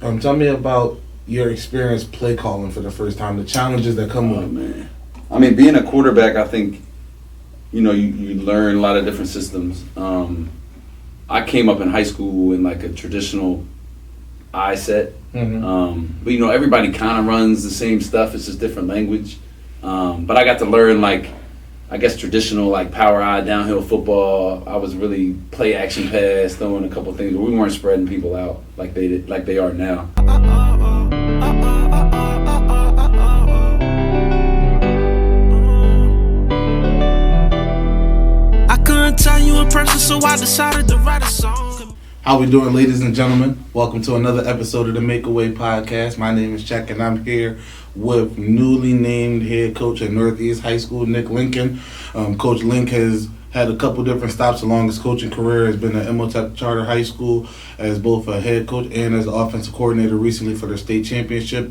Tell me about your experience play calling for the first time, the challenges that come with it. Man. I mean, being a quarterback, I think, you learn a lot of different systems. I came up in high school in like a traditional I set. Mm-hmm. But, everybody kind of runs the same stuff. It's just different language. But I got to learn, traditional, power I, downhill football. I was really play action pass, throwing a couple things. But we weren't spreading people out like they are now. Tell you in person, so I decided to write a song. How we doing, ladies and gentlemen? Welcome to another episode of the Makeaway Podcast. My name is Chuck, and I'm here with newly named head coach at Northeast High School, Nick Lincoln. Coach Link has had a couple different stops along his coaching career. Has been at Imhotep Charter High School as both a head coach and as an offensive coordinator recently for the state championship.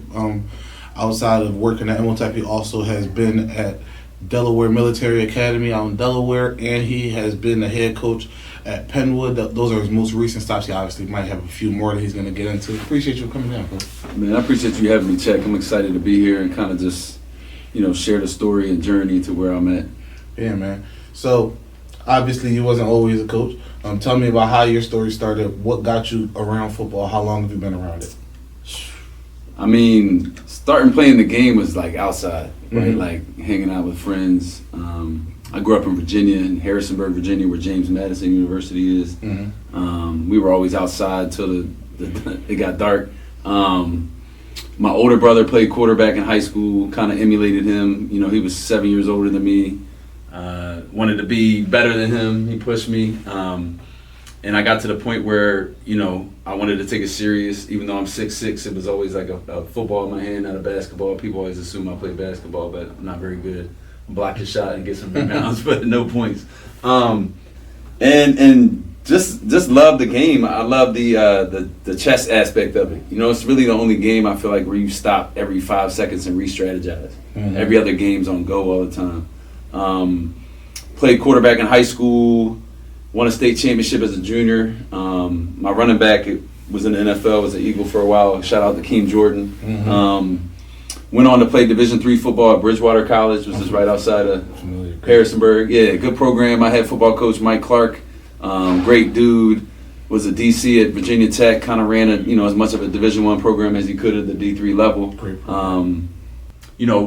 Outside of working at Imhotep, he also has been at Delaware Military Academy out in Delaware, and he has been the head coach at Penwood. Those are his most recent stops. He obviously might have a few more that he's going to get into. Appreciate you coming down, Coach. Man, I appreciate you having me, Chuck. I'm excited to be here and kind of just, share the story and journey to where I'm at. Yeah, man. So, obviously, you wasn't always a coach. Tell me about how your story started. What got you around football? How long have you been around it? I mean, starting playing the game was outside, right? Mm-hmm. Like hanging out with friends. I grew up in Virginia, in Harrisonburg, Virginia, where James Madison University is. Mm-hmm. We were always outside till it got dark. My older brother played quarterback in high school, kind of emulated him. He was 7 years older than me. Wanted to be better than him. He pushed me. And I got to the point where, I wanted to take it serious. Even though I'm 6'6", it was always like a football in my hand, not a basketball. People always assume I play basketball, but I'm not very good. Block a shot and get some rebounds, but no points. And just love the game. I love the chess aspect of it. It's really the only game I feel like where you stop every 5 seconds and re-strategize. Mm-hmm. Every other game's on go all the time. Played quarterback in high school. Won a state championship as a junior. My running back was in the NFL, was an Eagle for a while. Shout out to Keem Jordan. Mm-hmm. Went on to play Division III football at Bridgewater College, which is right outside of Harrisonburg. Yeah, good program. I had football coach Mike Clark, great dude. Was a DC at Virginia Tech. Kind of ran as much of a Division I program as he could at the D3 level.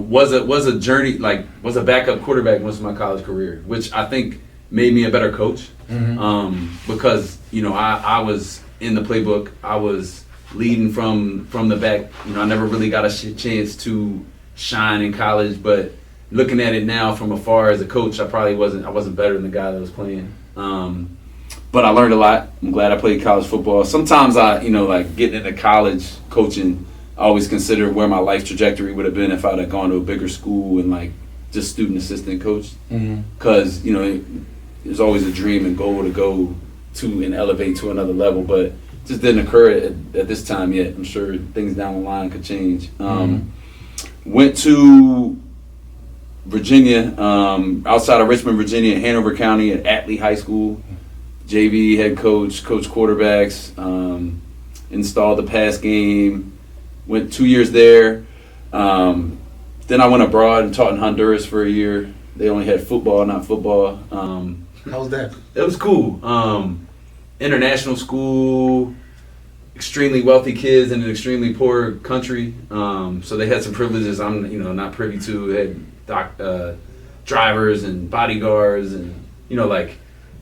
Was a journey, was a backup quarterback most of my college career, which I think made me a better coach. Mm-hmm. Because I was in the playbook. I was leading from the back. I never really got a chance to shine in college, but looking at it now from afar as a coach, I wasn't better than the guy that was playing. But I learned a lot. I'm glad I played college football. Sometimes getting into college coaching, I always consider where my life trajectory would have been if I'd have gone to a bigger school and just student assistant coach. Because there's always a dream and goal to go to and elevate to another level, but it just didn't occur at this time yet. I'm sure things down the line could change. Went to Virginia, outside of Richmond, Virginia, Hanover County at Atlee High School. JV head coach, coach quarterbacks, installed the pass game. Went 2 years there. Then I went abroad and taught in Honduras for a year. They only had football, not football. How was that? It was cool. International school, extremely wealthy kids in an extremely poor country. So they had some privileges I'm not privy to. They had drivers and bodyguards and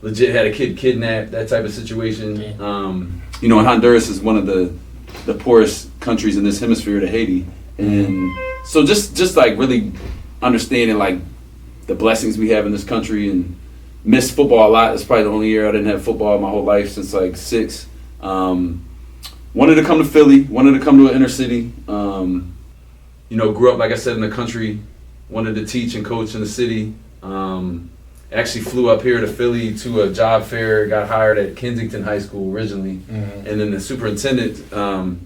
legit had a kid kidnapped, that type of situation. And Honduras is one of the poorest countries in this hemisphere to Haiti. And so just really understanding the blessings we have in this country and missed football a lot. It's probably the only year I didn't have football my whole life since 6. Wanted to come to Philly, wanted to come to an inner city. Grew up, like I said, in the country, wanted to teach and coach in the city. Actually flew up here to Philly to a job fair, got hired at Kensington High School originally. And then the superintendent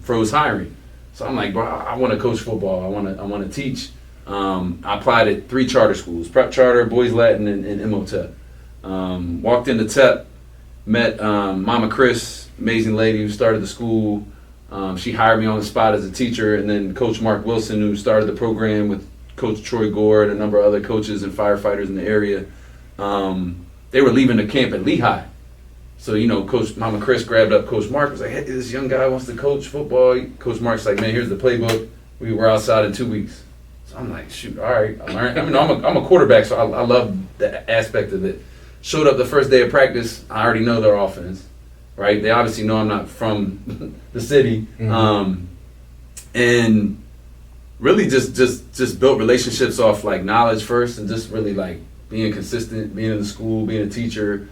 froze hiring. So I'm like, bro, I want to coach football. I want to teach. I applied at 3 charter schools: Prep Charter, Boys Latin, and Imhotep. Walked into TEP, met Mama Chris, amazing lady who started the school. She hired me on the spot as a teacher, and then Coach Mark Wilson, who started the program with Coach Troy Gore and a number of other coaches and firefighters in the area, they were leaving the camp at Lehigh. So, Coach Mama Chris grabbed up Coach Mark, was like, hey, this young guy wants to coach football. Coach Mark's like, man, here's the playbook. We were outside in 2 weeks. So I'm like, shoot, all right. I learned. I'm a quarterback, so I love the aspect of it. Showed up the first day of practice. I already know their offense, right? They obviously know I'm not from the city. And really just built relationships off like knowledge first, and just really like being consistent, being in the school, being a teacher.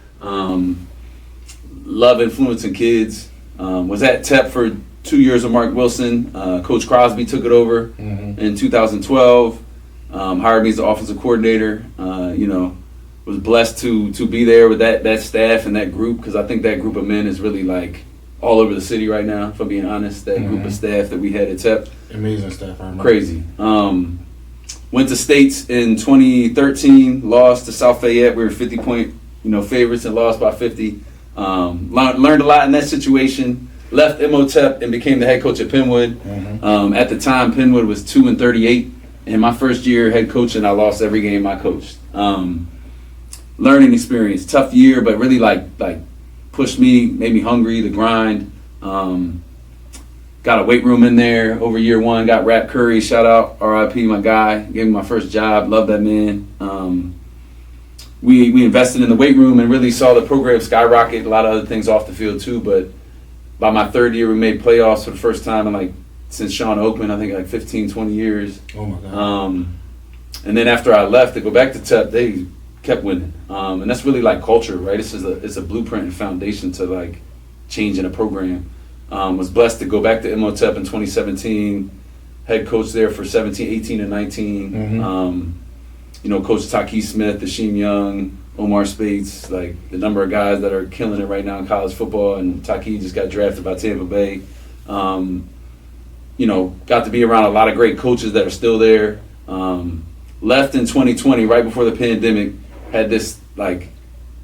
Love influencing kids. Was at TEP for 2 years with Mark Wilson. Coach Crosby took it over in 2012. Hired me as the offensive coordinator. Was blessed to be there with that staff and that group, because I think that group of men is really like all over the city right now, if I'm being honest. That group of staff that we had at TEP. Amazing staff. I remember. Crazy. Went to states in 2013, lost to South Fayette. We were 50-point favorites and lost by 50. Learned a lot in that situation. Left MOTEP and became the head coach at Penwood. At the time, Penwood was 2-38. In my first year head coaching, I lost every game I coached. Learning experience, tough year, but really like pushed me, made me hungry, the grind. Got a weight room in there over year one. Got Rap Curry, shout out, RIP, my guy. Gave me my first job, love that man. We invested in the weight room and really saw the program skyrocket. A lot of other things off the field too, but by my third year, we made playoffs for the first time in since Sean Oakman, I think 15, 20 years. Oh my God. And then after I left to go back to TEP, they kept winning. And that's really like culture, right? It's a blueprint and foundation to changing a program. Was blessed to go back to MOTEP in 2017, head coach there for 17, 18, and 19. Coach Taki Smith, Hasheem Young, Omar Spates, the number of guys that are killing it right now in college football, and Taki just got drafted by Tampa Bay. Got to be around a lot of great coaches that are still there. Left in 2020, right before the pandemic, had this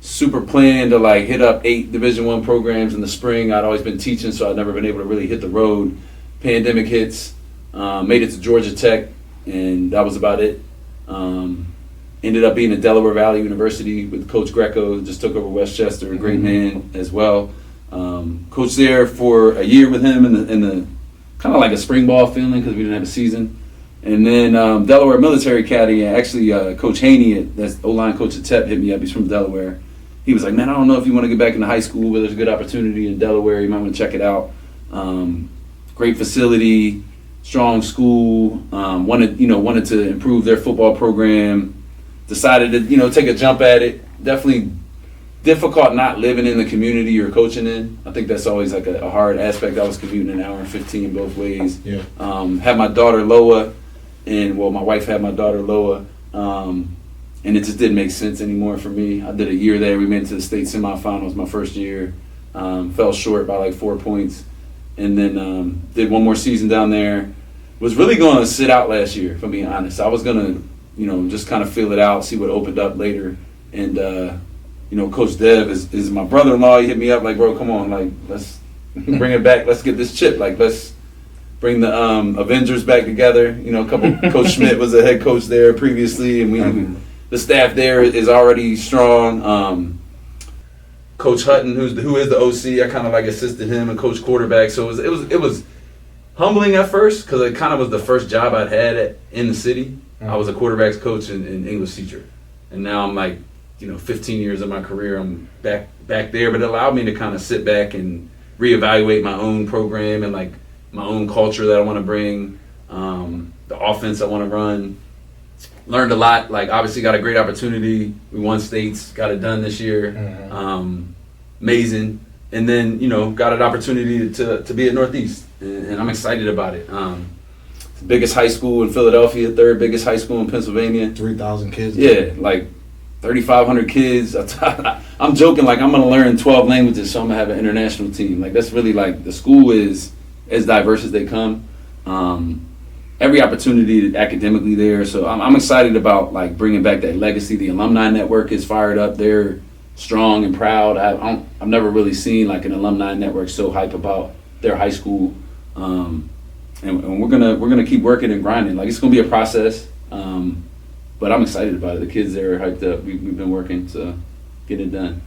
super plan to hit up 8 Division I programs in the spring. I'd always been teaching, so I'd never been able to really hit the road. Pandemic hits, made it to Georgia Tech, and that was about it. Ended up being at Delaware Valley University with Coach Greco, just took over Westchester, a great man as well. Coached there for a year with him in the kind of like a spring ball feeling, because we didn't have a season. And then Delaware Military Academy, actually Coach Haney, that's O-line coach at TEP, hit me up. He's from Delaware. He was like, man, I don't know if you want to get back into high school, but there's a good opportunity in Delaware. You might want to check it out. Great facility, strong school, wanted to improve their football program. Decided to take a jump at it. Definitely difficult not living in the community you're coaching in. I think that's always a hard aspect. I was commuting an hour and 15 both ways. Yeah. Had my daughter Loa, and my wife had my daughter Loa, and it just didn't make sense anymore for me. I did a year there. We made it to the state semifinals my first year. Fell short by 4 points, and then did one more season down there. Was really going to sit out last year, if I'm being honest. I was going to just kind of feel it out, see what opened up later. And, Coach Dev is my brother-in-law. He hit me up bro, come on, let's bring it back. Let's get this chip. Let's bring the Avengers back together. Coach Schmidt was a head coach there previously, and the staff there is already strong. Coach Hutton, who is the OC, I kind of assisted him and coach quarterback. So it was humbling at first, because it kind of was the first job I'd had in the city. I was a quarterbacks coach and English teacher, and now I'm 15 years of my career, I'm back there. But it allowed me to kind of sit back and reevaluate my own program and my own culture that I want to bring, the offense I want to run. Learned a lot. Obviously got a great opportunity. We won states, got it done this year. Amazing. And then got an opportunity to be at Northeast, and I'm excited about it. Biggest high school in Philadelphia, third biggest high school in Pennsylvania. 3,000 kids. Yeah, 3,500 kids. I'm joking, I'm going to learn 12 languages, so I'm going to have an international team. That's really the school is as diverse as they come. Every opportunity academically there, so I'm excited about bringing back that legacy. The alumni network is fired up. They're strong and proud. I've never really seen an alumni network so hype about their high school. And we're gonna keep working and grinding. Like, it's gonna be a process, but I'm excited about it. The kids there are hyped up. We've been working to get it done.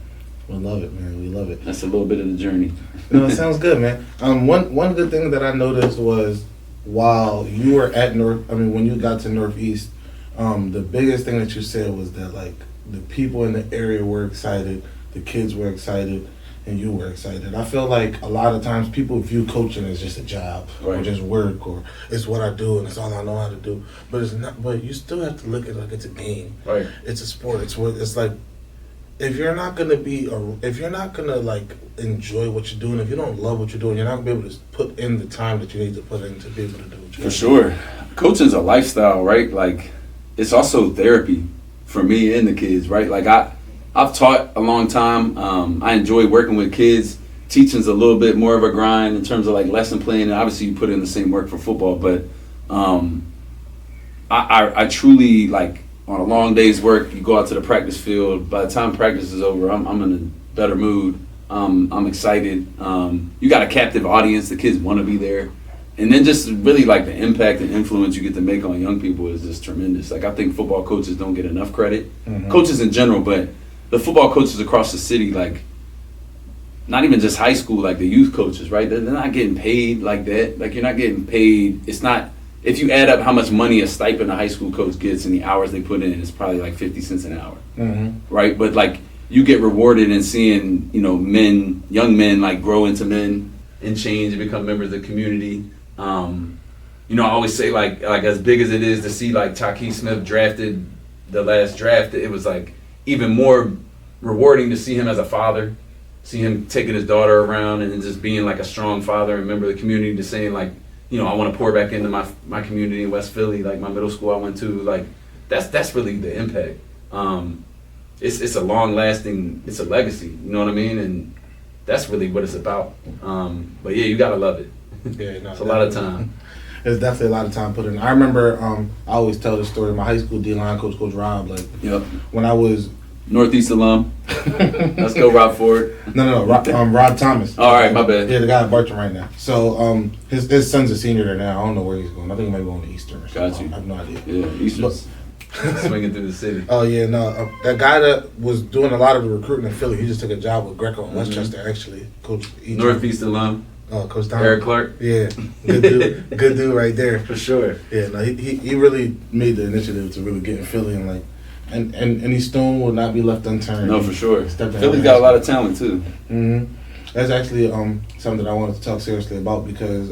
We love it, man. We love it. That's a little bit of the journey. No, it sounds good, man. One good thing that I noticed was while you were at when you got to Northeast, the biggest thing that you said was that like the people in the area were excited, the kids were excited, and you were excited. I feel like a lot of times people view coaching as just a job or just work or it's what I do and it's all I know how to do. But it's not. But you still have to look at it like it's a game. Right. It's a sport. It's like if you're not gonna like enjoy what you're doing, if you don't love what you're doing, you're not gonna be able to put in the time that you need to put in to be able to do what you For sure. Coaching's a lifestyle, right? Like, it's also therapy for me and the kids, right? Like, I've taught a long time. I enjoy working with kids. Teaching's a little bit more of a grind in terms of like lesson planning. Obviously, you put in the same work for football, but I truly, like, on a long day's work, you go out to the practice field. By the time practice is over, I'm in a better mood. I'm excited. You got a captive audience. The kids want to be there. And then just really like the impact and influence you get to make on young people is just tremendous. Like, I think football coaches don't get enough credit. Mm-hmm. Coaches in general, but the football coaches across the city, like, not even just high school, like the youth coaches, right? They're not getting paid like that. Like, you're not getting paid. It's not, if you add up how much money a stipend a high school coach gets and the hours they put in, it's probably like 50 cents an hour, right? But like, you get rewarded in seeing, young men like grow into men and change and become members of the community. I always say like as big as it is to see like Taki Smith drafted the last draft, it was like even more rewarding to see him as a father, see him taking his daughter around and just being like a strong father and member of the community, to saying like, I want to pour back into my community in West Philly, like my middle school I went to. Like, that's really the impact. It's a long lasting, it's a legacy, you know what I mean? And that's really what it's about. But yeah, you gotta love it. Yeah, no, it's a lot of time. It's definitely a lot of time put in. I remember, I always tell this story. My high school D-line coach, Coach Rob, like, when I was Northeast alum. Let's go, Rob Ford. No, Rob Thomas. All right, my bad. Yeah, the guy at Barton right now. So, his son's a senior there now. I don't know where he's going. I think he might be going to Eastern or something. Got you. I have no idea. Yeah, Eastern's swinging through the city. Oh yeah, no. That guy that was doing a lot of the recruiting in Philly, he just took a job with Greco in Westchester. Actually, Coach Northeast alum. Coach Tom. Eric Clark. Yeah, good dude. Good dude right there. For sure. Yeah, no, he really made the initiative to really get in Philly and like, and any stone will not be left unturned. No, for sure. Philly's got a lot of talent too. Mm-hmm. That's actually something I wanted to talk seriously about because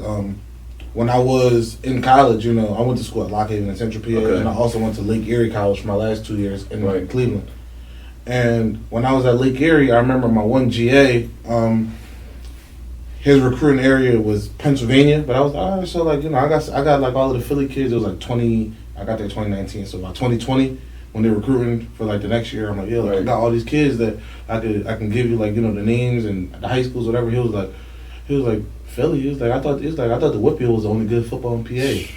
when I was in college, I went to school at Lock Haven in Central PA, and I also went to Lake Erie College for my last 2 years in Cleveland. And when I was at Lake Erie, I remember my one GA. His recruiting area was Pennsylvania, but I was all right. So like I got like all of the Philly kids. It was like 20. I got there 2019, so about 2020 when they were recruiting for like the next year. I'm like, like, I got all these kids that I can give you like the names and the high schools, whatever. He was like Philly. He was like I thought the Whitfield was the only good football in PA.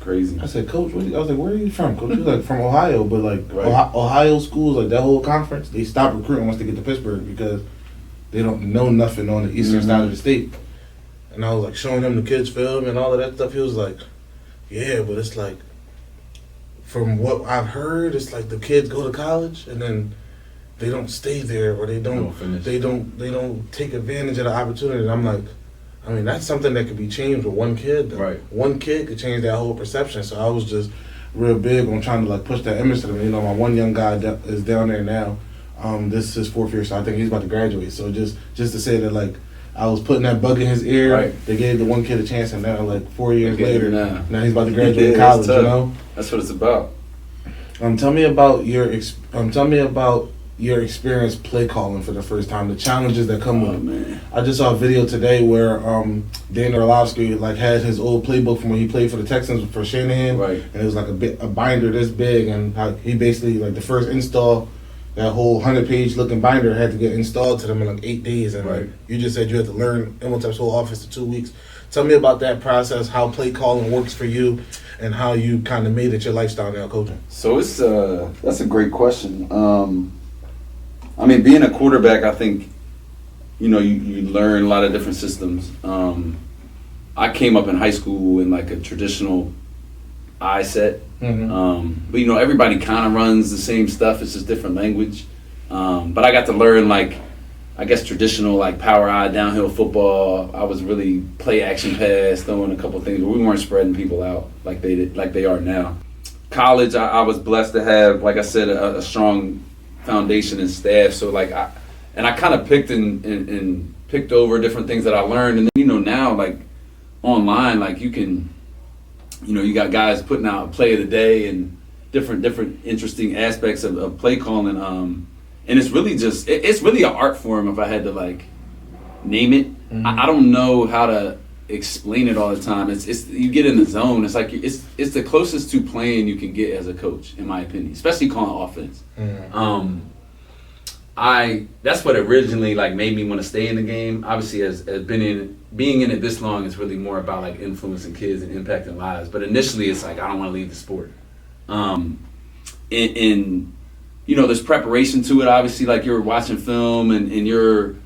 Crazy. I said, Coach, I was like, where are you from, Coach? He was like, from Ohio, but like Ohio schools, like that whole conference, they stop recruiting once they get to Pittsburgh because they don't know nothing on the eastern side of the state. And I was like showing him the kids' film and all of that stuff. He was like, yeah, but it's like, from what I've heard, it's like the kids go to college and then they don't stay there or they don't take advantage of the opportunity. And I'm like, I mean, that's something that could be changed with one kid. Though. Right. One kid could change that whole perception. So I was just real big on trying to like push that image to them. My one young guy is down there now. This is his 4th year, so I think he's about to graduate. So just to say that, like, I was putting that bug in his ear. Right. They gave the one kid a chance, and now, like, 4 years later, now he's about to graduate college. That's what it's about. Tell me about your experience play calling for the first time. The challenges that come with it. Man. I just saw a video today where Dan Orlovsky like had his old playbook from when he played for the Texans for Shanahan, and it was like a binder this big, and he basically like the first install. That whole 100-page looking binder had to get installed to them in like 8 days, and like you just said, you had to learn Imhotep's whole office in 2 weeks. Tell me about that process, how play calling works for you, and how you kind of made it your lifestyle now coaching. So it's that's a great question. I mean, being a quarterback, I think you learn a lot of different systems. I came up in high school in like a traditional I set. But you know, everybody kind of runs the same stuff. It's just different language. But I got to learn like, I guess traditional like power I downhill football. I was really play action pass, throwing a couple things, but we weren't spreading people out like they are now. College, I was blessed to have, like I said, a strong foundation and staff. So like I kind of picked and picked over different things that I learned, and then you know now like online, like you can. You know, you got guys putting out play of the day and different interesting aspects of play calling. And it's really just, it's really an art form if I had to like name it. I don't know how to explain it all the time. It's you get in the zone. It's like, it's the closest to playing you can get as a coach, in my opinion, especially calling offense. That's what originally like made me want to stay in the game. Obviously, as being in it this long, is really more about like influencing kids and impacting lives. But initially, it's like I don't want to leave the sport. And you know, there's preparation to it. Obviously, like you're watching film and you're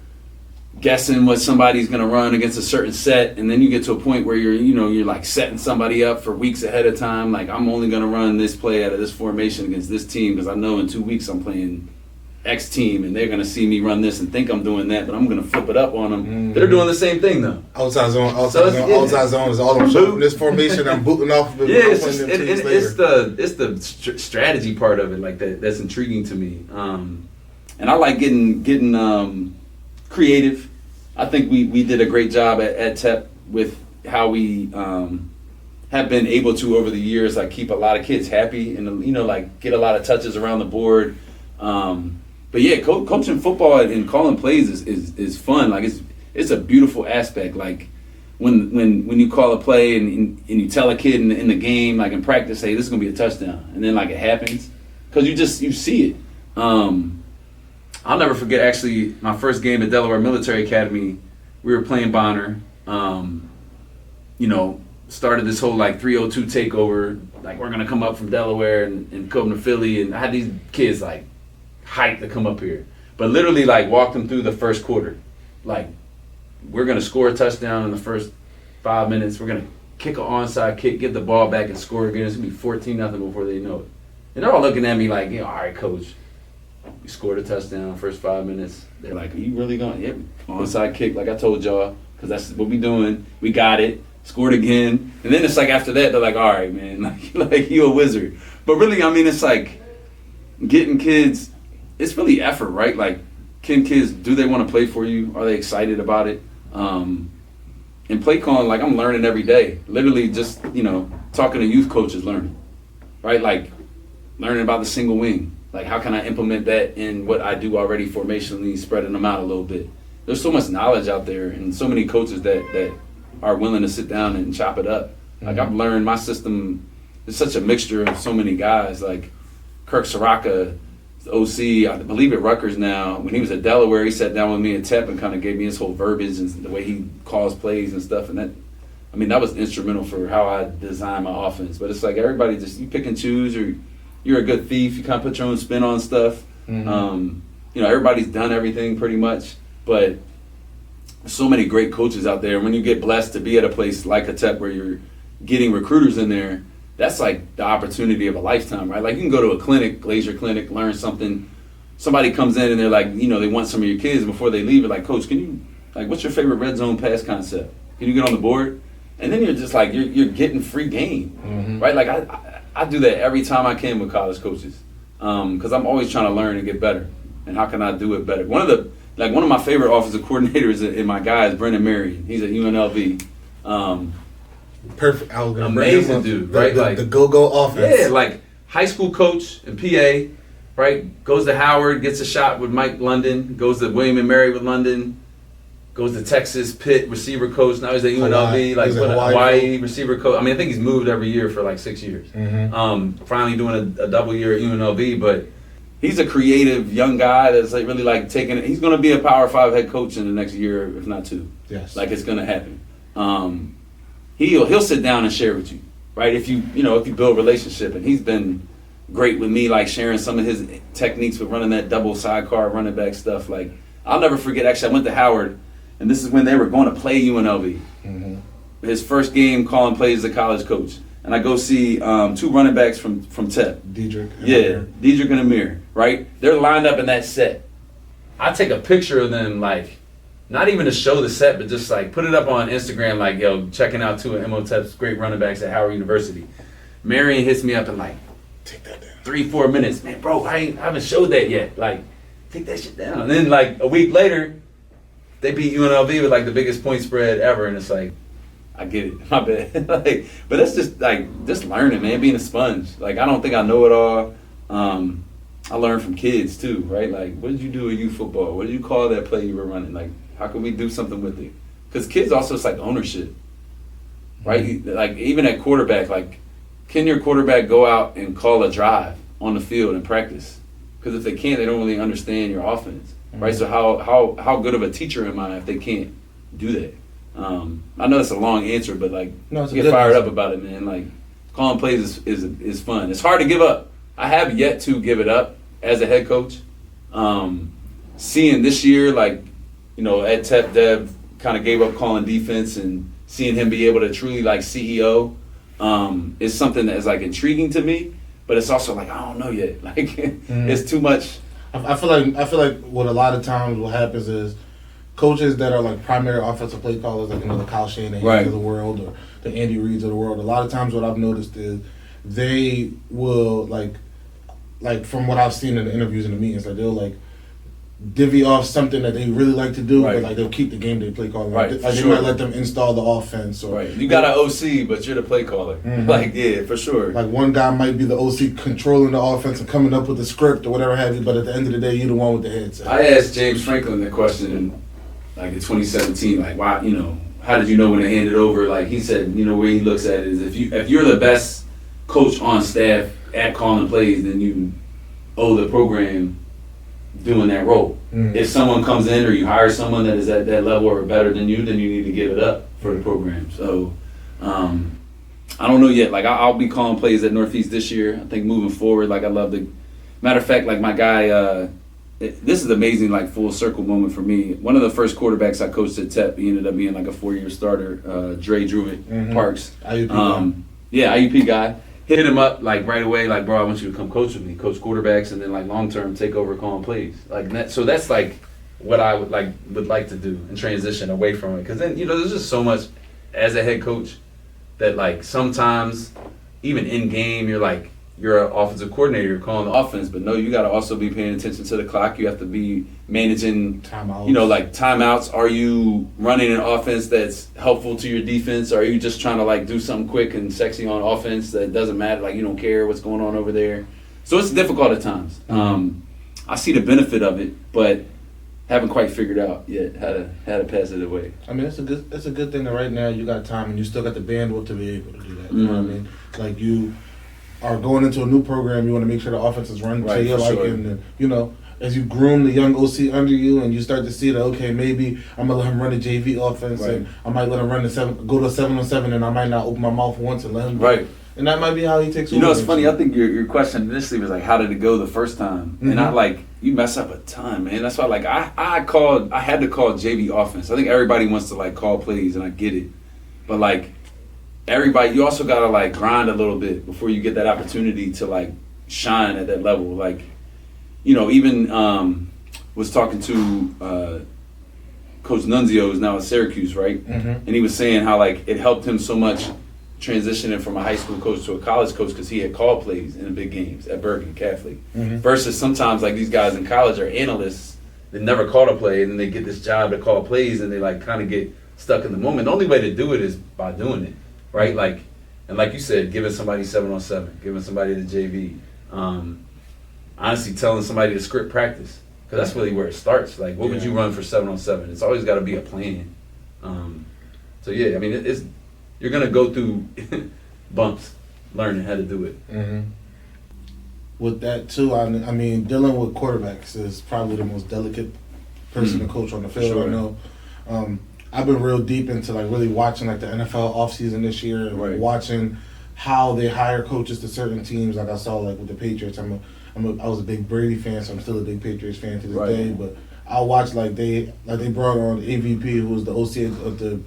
guessing what somebody's going to run against a certain set, and then you get to a point where you're like setting somebody up for weeks ahead of time. Like I'm only going to run this play out of this formation against this team because I know in 2 weeks I'm playing X team, and they're gonna see me run this and think I'm doing that, but I'm gonna flip it up on them. They're doing the same thing though. Outside zone is all I'm shooting this formation. I'm booting off. Yeah, it's the strategy part of it, like that's intriguing to me. And I like getting creative. I think we did a great job at TEP with how we have been able to over the years, like keep a lot of kids happy and you know like get a lot of touches around the board. But yeah, coaching football and calling plays is fun. Like it's a beautiful aspect. Like when you call a play and you tell a kid in the game, like in practice, hey, this is gonna be a touchdown, and then like it happens because you see it. I'll never forget actually my first game at Delaware Military Academy. We were playing Bonner. You know, started this whole like 302 takeover. Like we're gonna come up from Delaware and come to Philly, and I had these kids like hyped to come up here, but literally like walked them through the first quarter. Like we're gonna score a touchdown in the first 5 minutes. We're gonna kick an onside kick, get the ball back, and score again. It's gonna be 14-0 before they know it. And they're all looking at me like, all right, coach, you scored a touchdown first 5 minutes. They're like, are you really going? Yeah, onside kick, like I told y'all, because that's what we doing. We got it. Scored again. And then it's like after that, they're like, all right, man, like you a wizard. But really, I mean, it's like getting kids, it's really effort, right? Like, can kids, do they want to play for you? Are they excited about it? And play calling, like I'm learning every day. Literally just, you know, talking to youth coaches, learning, right? Like learning about the single wing. Like how can I implement that in what I do already formationally, spreading them out a little bit. There's so much knowledge out there and so many coaches that are willing to sit down and chop it up. Like I've learned my system is such a mixture of so many guys. Like Kirk Soraka, the OC, I believe at Rutgers now. When he was at Delaware, he sat down with me at TEP and kind of gave me his whole verbiage and the way he calls plays and stuff. And that was instrumental for how I design my offense. But it's like everybody just, you pick and choose, or you're a good thief. You kind of put your own spin on stuff. You know, everybody's done everything pretty much, but so many great coaches out there. When you get blessed to be at a place like a TEP where you're getting recruiters in there, that's like the opportunity of a lifetime, right? Like you can go to a clinic, Glazier Clinic, learn something. Somebody comes in and they're like, you know, they want some of your kids. Before they leave, they're like, Coach, can you, like, what's your favorite red zone pass concept? Can you get on the board? And then you're just like, you're getting free game, right? Like I do that every time I can with college coaches, because I'm always trying to learn and get better. And how can I do it better? One of my favorite offensive coordinators in my guy is Brendan Marion. He's at UNLV. Perfect. I was gonna amazing dude, right? The go offense. Yeah, like high school coach in PA, right? Goes to Howard, gets a shot with Mike London, goes to William and Mary with London, goes to Texas, Pitt, receiver coach. Now he's at UNLV, Hawaii receiver coach. I mean, I think he's moved every year for like 6 years. Finally doing a double year at UNLV, but he's a creative young guy that's like really like taking it. He's going to be a Power 5 head coach in the next year, if not 2. Yes. Like it's going to happen. He'll sit down and share with you, right? If you build relationship, and he's been great with me, like sharing some of his techniques with running that double sidecar running back stuff. Like I'll never forget. Actually, I went to Howard, and this is when they were going to play UNLV. his first game calling plays as a college coach, and I go see 2 running backs from Tech. Diedrich. Diedrich and Amir, right? They're lined up in that set. I take a picture of them, like, not even to show the set, but just like put it up on Instagram, like, yo, checking out 2 of Imhotep's great running backs at Howard University. Marion hits me up in like, take that down. 3-4 minutes. Man, bro, I haven't showed that yet. Like, take that shit down. And then like a week later, they beat UNLV with like the biggest point spread ever, and it's like, I get it, my bad. Like, but that's just like just learning, man, being a sponge. Like, I don't think I know it all. I learned from kids too, right? Like, what did you do in youth football? What did you call that play you were running? Like, how can we do something with it? Because kids also, it's like ownership, right? Mm-hmm. Like, even at quarterback, like, can your quarterback go out and call a drive on the field and practice? Because if they can't, they don't really understand your offense, right? So how good of a teacher am I if they can't do that? I know that's a long answer, but like, get fired up about it, man. Like, calling plays is fun. It's hard to give up. I have yet to give it up as a head coach. Seeing this year, like, you know, Ed Tep Dev kind of gave up calling defense, and seeing him be able to truly like CEO is something that is like intriguing to me. But it's also like, I don't know yet. Like, it's too much. I feel like what a lot of times what happens is coaches that are like primary offensive play callers, like, you know, the Kyle Shanahan of the world or the Andy Reeds of the world. A lot of times, what I've noticed is they will like from what I've seen in the interviews and the meetings, like they'll like divvy off something that they really like to do, but like they'll keep the game they play calling. Like, they might let them install the offense. Or you got an OC, but you're the play caller. Like, yeah, for sure. Like, one guy might be the OC controlling the offense and coming up with the script or whatever have you, but at the end of the day, you're the one with the headset. I asked James Franklin the question like in 2017, like, why, you know, how did you know when to hand it over? Like, he said, you know, where he looks at it is if you're the best coach on staff at calling plays, then you owe the program doing that role. If someone comes in or you hire someone that is at that level or better than you, then you need to give it up for the program. So I don't know yet. Like, I'll be calling plays at Northeast this year. I think moving forward, like, I love the matter of fact, like, my guy, this is amazing, like, full circle moment for me. One of the first quarterbacks I coached at TEP, he ended up being like a 4-year starter, Dre Druitt Parks. IUP guy. Yeah, IUP guy. Hit him up like right away, like, bro, I want you to come coach with me, coach quarterbacks, and then like long term take over calling plays. Like that, so that's like what I would like to do and transition away from it, because then, you know, there's just so much as a head coach that, like, sometimes even in game you're an offensive coordinator, you're calling the offense, but no, you got to also be paying attention to the clock. You have to be managing timeouts. You know, like timeouts. Are you running an offense that's helpful to your defense? Or are you just trying to like do something quick and sexy on offense that doesn't matter? Like, you don't care what's going on over there. So it's difficult at times. I see the benefit of it, but haven't quite figured out yet how to pass it away. I mean, it's a good thing that right now you got time and you still got the bandwidth to be able to do that. You know what I mean? Like, you are going into a new program, you want to make sure the offense is run to your liking, and, you know, as you groom the young OC under you, and you start to see that, okay, maybe I'm gonna let him run a JV offense, and I might let him run go to 7-on-7, and I might not open my mouth once and let him go. And that might be how he takes over. You know, it's funny. I think your question initially was like, how did it go the first time? And I like, you mess up a ton, man. That's why, like, I had to call JV offense. I think everybody wants to like call plays, and I get it, but like, everybody, you also gotta like grind a little bit before you get that opportunity to like shine at that level. Like, you know, even was talking to Coach Nunzio, who's now at Syracuse, right? And he was saying how like it helped him so much transitioning from a high school coach to a college coach, because he had called plays in the big games at Bergen Catholic. Versus sometimes like these guys in college are analysts that never called a play, and then they get this job to call plays, and they like kind of get stuck in the moment. The only way to do it is by doing it. Right, like, and like you said, giving somebody 7-on-7, giving somebody the JV, honestly telling somebody to script practice, because that's really where it starts. Like, what would you run for 7-on-7? It's always got to be a plan. So yeah, I mean, you're gonna go through bumps learning how to do it. With that too, I mean, dealing with quarterbacks is probably the most delicate person to coach on the field. I know. I've been real deep into like really watching like the NFL offseason this year, and watching how they hire coaches to certain teams. Like I saw like with the Patriots, I was a big Brady fan, so I'm still a big Patriots fan to this day. But I watched they brought on AVP, who was the OC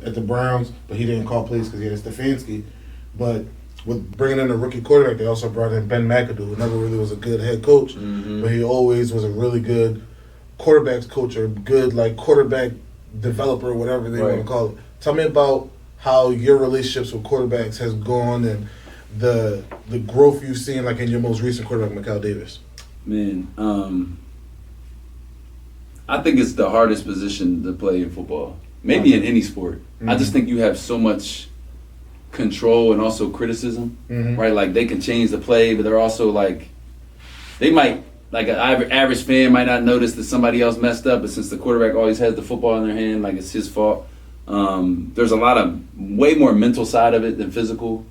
at the Browns, but he didn't call plays because he had Stefanski. But with bringing in a rookie quarterback, they also brought in Ben McAdoo, who never really was a good head coach, but he always was a really good quarterbacks coach or good quarterback developer, whatever they want to call it. Tell me about how your relationships with quarterbacks has gone and the growth you've seen in your most recent quarterback, Mikal Davis. Man, I think it's the hardest position to play in football. Maybe in any sport. I just think you have so much control and also criticism, right? They can change the play, but they're also they might, an average fan might not notice that somebody else messed up, but since the quarterback always has the football in their hand, it's his fault. There's a lot of way more mental side of it than physical,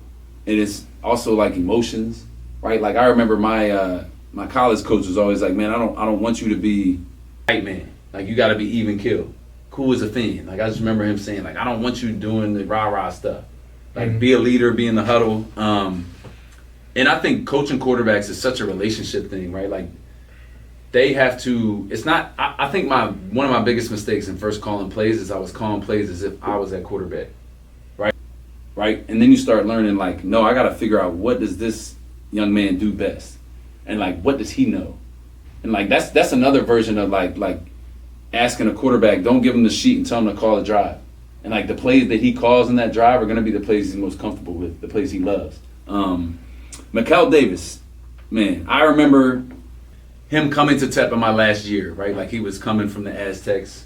and it's also emotions, right? I remember my college coach was always like, man, I don't want you to be right man. You got to be even keel, cool as a fan. I just remember him saying I don't want you doing the rah stuff. Be a leader, be in the huddle. And I think coaching quarterbacks is such a relationship thing, right? They have to. It's not. I think one of my biggest mistakes in first calling plays is I was calling plays as if I was that quarterback, right? And then you start learning no, I got to figure out what does this young man do best, and what does he know, and that's another version of asking a quarterback, don't give him the sheet and tell him to call a drive, and the plays that he calls in that drive are going to be the plays he's most comfortable with, the plays he loves. Mikal Davis, man, I remember him coming to Tep in my last year, right? He was coming from the Aztecs.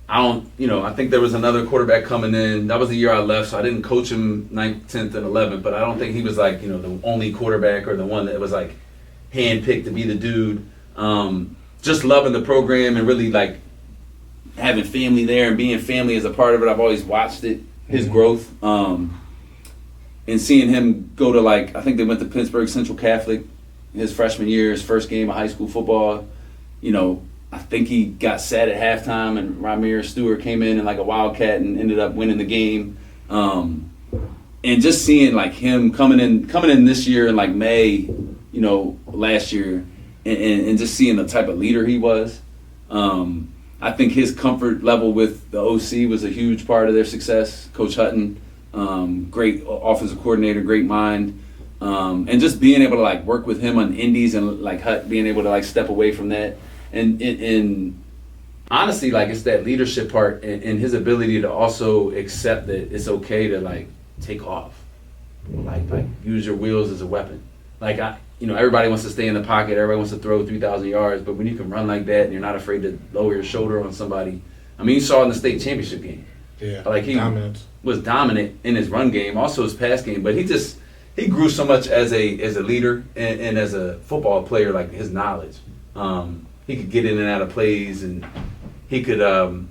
I think there was another quarterback coming in. That was the year I left, so I didn't coach him 9th, 10th, and 11th, but I don't think he was the only quarterback or the one that was handpicked to be the dude. Just loving the program and really having family there and being family as a part of it. I've always watched it, his growth. And seeing him go to I think they went to Pittsburgh Central Catholic his freshman year, his first game of high school football. I think he got sat at halftime, and Ramir Stewart came in a wildcat and ended up winning the game. And just seeing him coming in this year in May, last year, and just seeing the type of leader he was. I think his comfort level with the OC was a huge part of their success. Coach Hutton, great offensive coordinator, great mind. And just being able to work with him on indies and Hut being able to step away from that, and honestly it's that leadership part and his ability to also accept that it's okay to take off, use your wheels as a weapon. Everybody wants to stay in the pocket, everybody wants to throw 3,000 yards, but when you can run like that and you're not afraid to lower your shoulder on somebody, you saw in the state championship game. Yeah, he was dominant in his run game, also his pass game, but he grew so much as a leader and as a football player, his knowledge. He could get in and out of plays, and he could come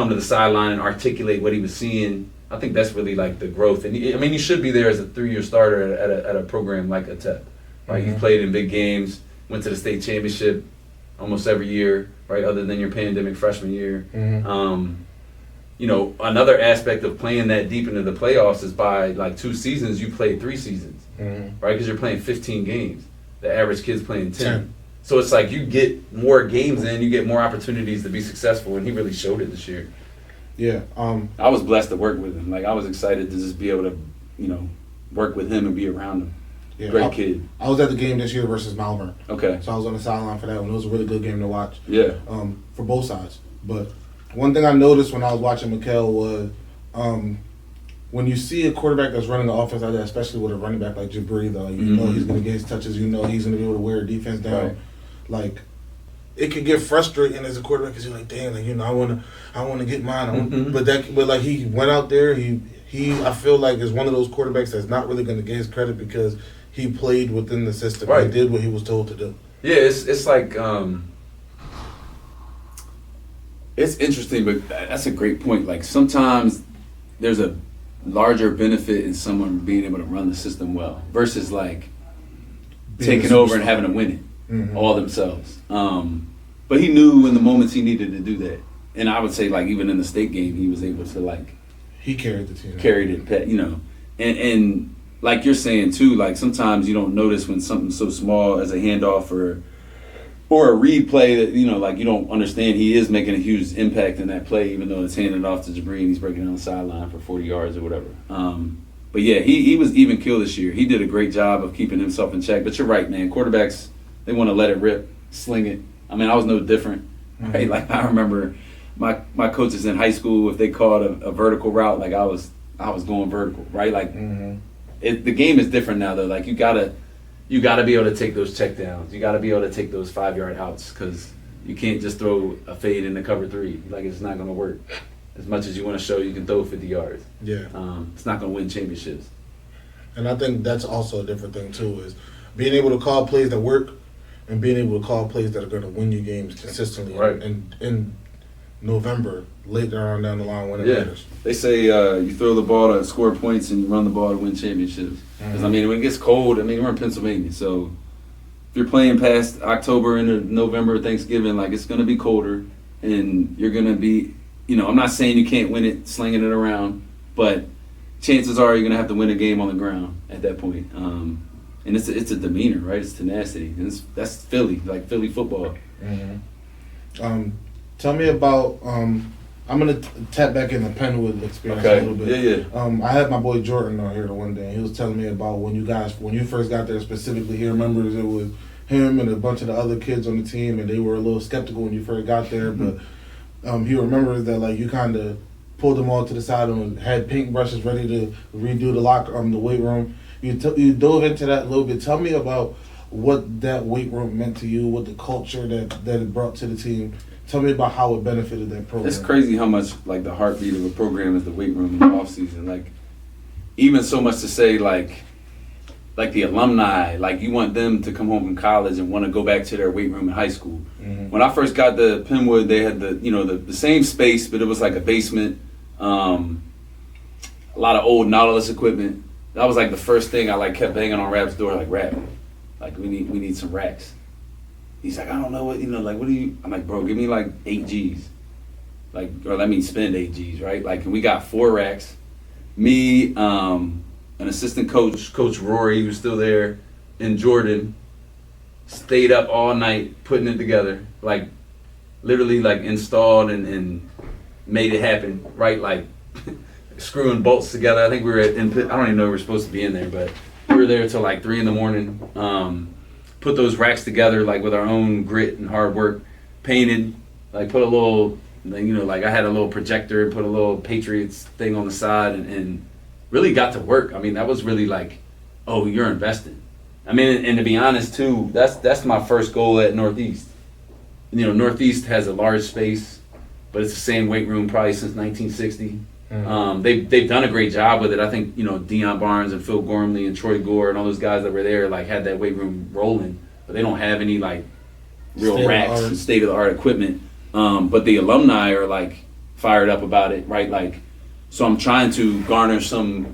to the sideline and articulate what he was seeing. I think that's really the growth. And you should be there as a 3-year starter at a program like a Tep, right? You've played in big games, went to the state championship almost every year, right? Other than your pandemic freshman year. Another aspect of playing that deep into the playoffs is by 2 seasons, you played 3 seasons, right? Because you're playing 15 games. The average kid's playing 10. So it's you get more games in, you get more opportunities to be successful, and he really showed it this year. Yeah. I was blessed to work with him. I was excited to just be able to, work with him and be around him. Yeah, great kid. I was at the game this year versus Malvern. Okay. So I was on the sideline for that one. It was a really good game to watch. Yeah. For both sides. But one thing I noticed when I was watching Mikal was when you see a quarterback that's running the offense like that, especially with a running back like Jabri, though, you know he's going to get his touches. You know he's going to be able to wear a defense down. Right. It could get frustrating as a quarterback because you're damn, I want to get mine. But he went out there. He I feel is one of those quarterbacks that's not really going to get his credit because he played within the system. Right. He did what he was told to do. Yeah, it's it's interesting, but that's a great point. Sometimes there's a larger benefit in someone being able to run the system well versus taking over and having to win it all themselves. But he knew in the moments he needed to do that, and I would say even in the state game he was able to he carried the team. Carried it, and like you're saying too, sometimes you don't notice when something so small as a handoff or or a read play that, you know, like you don't understand, he is making a huge impact in that play, even though it's handed off to Jabri and he's breaking down the sideline for 40 yards or whatever. But yeah, he was even kill this year. He did a great job of keeping himself in check. But you're right, man. Quarterbacks, they want to let it rip, sling it. I mean, I was no different. Right? Like I remember my coaches in high school, if they called a vertical route, like I was going vertical, right? Like the game is different now, though. Like you gotta be able to take those check downs. You gotta be able to take those 5-yard outs because you can't just throw a fade into cover 3. Like it's not gonna work. As much as you want to show you can throw 50 yards. Yeah. It's not gonna win championships. And I think that's also a different thing too, is being able to call plays that work and being able to call plays that are going to win you games consistently. Right. And in November, later on down the line when it matters. They say you throw the ball to score points and you run the ball to win championships. Because, I mean, when it gets cold, I mean, we're in Pennsylvania, so if you're playing past October into November, Thanksgiving, like, it's going to be colder, and you're going to be, you know, I'm not saying you can't win it slinging it around, but chances are you're going to have to win a game on the ground at that point. And it's a demeanor, right? It's tenacity. And that's Philly, like Philly football. Tell me about, I'm going to tap back in the Penwood experience a little bit. Yeah. I had my boy Jordan on here the one day, and he was telling me about when you first got there specifically. He remembers it was him and a bunch of the other kids on the team, and they were a little skeptical when you first got there, but he remembers that like you kind of pulled them all to the side and had paintbrushes ready to redo the weight room. You dove into that a little bit. Tell me about what that weight room meant to you, what the culture that it brought to the team. Tell me about how it benefited that program. It's crazy how much like the heartbeat of a program is the weight room in the off season. Like even so much to say like the alumni, like you want them to come home from college and want to go back to their weight room in high school. When I first got to Penwood, they had the same space, but it was like a basement, a lot of old Nautilus equipment. That was like the first thing I like kept banging on Rap's door, like Rap, like we need some racks. He's like, I don't know what what do you? I'm like, bro, give me like 8 G's, like or let me spend 8 G's, right? Like, and we got 4 racks. Me, an assistant coach, Coach Rory, who was still there, and Jordan stayed up all night putting it together, like literally like installed and made it happen, right? Like screwing bolts together. I think we were I don't even know we were supposed to be in there, but we were there till like 3 a.m. Put those racks together like with our own grit and hard work, painted, like put a little, like I had a little projector, put a little Patriots thing on the side and really got to work. I mean, that was really like, oh, you're investing. I mean, and to be honest too, that's my first goal at Northeast. Northeast has a large space, but it's the same weight room probably since 1960. They've done a great job with it. I think Deion Barnes and Phil Gormley and Troy Gore and all those guys that were there like had that weight room rolling, but they don't have any like real racks and state of the art equipment. But the alumni are like fired up about it, right? Like, so I'm trying to garner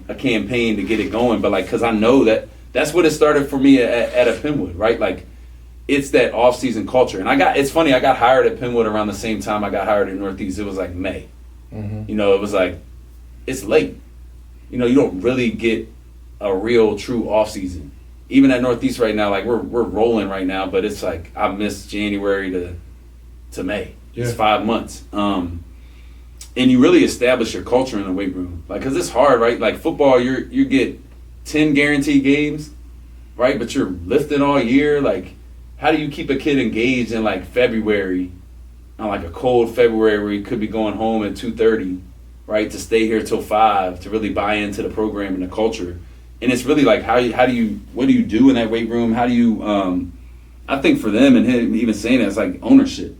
a campaign to get it going, but like because I know that's what it started for me at a Penwood, right? Like it's that off-season culture, and it's funny. I got hired at Penwood around the same time I got hired at Northeast. It was like May. It was like, it's late. You don't really get a real true off season. Even at Northeast right now, like we're rolling right now, but it's like I missed January to May. Yeah. It's 5 months. And you really establish your culture in the weight room, like because it's hard, right? Like football, you get 10 guaranteed games, right? But you're lifting all year. Like, how do you keep a kid engaged in like February? On like a cold February where you could be going home at 2:30, right, to stay here till 5 to really buy into the program and the culture. And it's really like what do you do in that weight room? How do you I think for them and him even saying that, it's like ownership,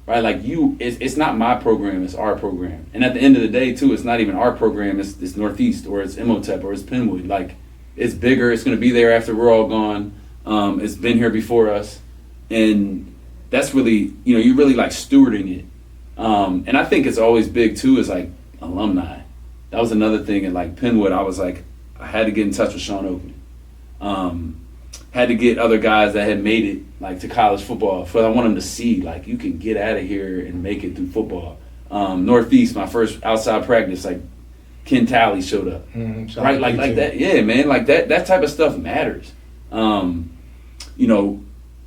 right? Like it's not my program, it's our program. And at the end of the day too, it's not even our program, it's Northeast or it's Imhotep or it's Penwood. Like it's bigger, it's going to be there after we're all gone. It's been here before us, and that's really, you're really like stewarding it. And I think it's always big too is like alumni. That was another thing at like Penwood. I was like, I had to get in touch with Sean Oakman. Had to get other guys that had made it like to college football. I want them to see like you can get out of here and make it through football. Northeast, my first outside practice, like Ken Talley showed up. Right, like that. Yeah, man, like that type of stuff matters.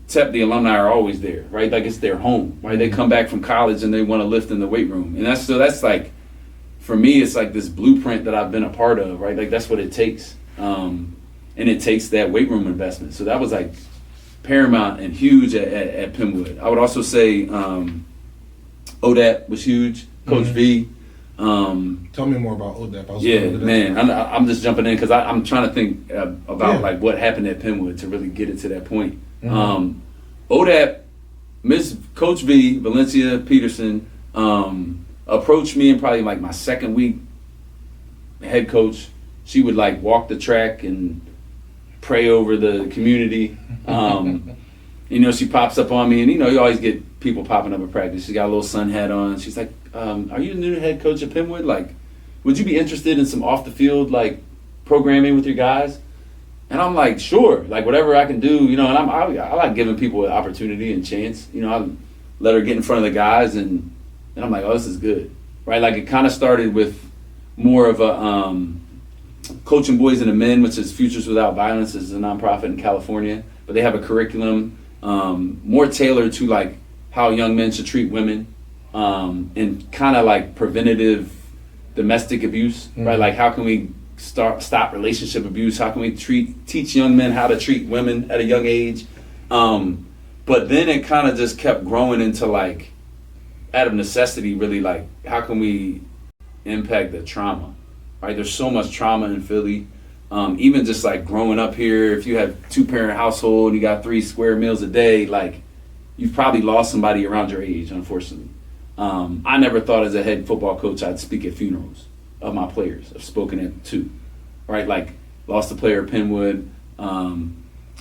TEP, the alumni are always there, right? Like it's their home, right? They come back from college and they want to lift in the weight room. And that's like, for me, it's like this blueprint that I've been a part of, right? Like that's what it takes. And it takes that weight room investment. So that was like paramount and huge at Penwood. I would also say ODAP was huge. Coach V. Tell me more about ODAP. Yeah, man. I'm just jumping in because I'm trying to think about like what happened at Penwood to really get it to that point. ODAP, Miss Coach V, Valencia Peterson, approached me in probably like my second week. Head coach, she would like walk the track and pray over the community. She pops up on me, and you always get people popping up at practice. She got a little sun hat on. She's like, "Are you the new head coach at Penwood? Like, would you be interested in some off the field like programming with your guys?" And I'm like, "Sure, like whatever I can do, And I like giving people an opportunity and chance. I let her get in front of the guys, and I'm like, "Oh, this is good, right?" Like it kind of started with more of a Coaching Boys and the Men, which is Futures Without Violence, is a nonprofit in California, but they have a curriculum more tailored to like how young men should treat women, and kind of like preventative domestic abuse, right? Like how can we stop relationship abuse? How can we teach young men how to treat women at a young age? But then it kind of just kept growing into like, out of necessity, really like how can we impact the trauma? Right, there's so much trauma in Philly. Even just like growing up here, if you have 2-parent household and you got 3 square meals a day, like you've probably lost somebody around your age, unfortunately. I never thought as a head football coach I'd speak at funerals of my players. I've spoken at 2, right? Like lost a player at Penwood,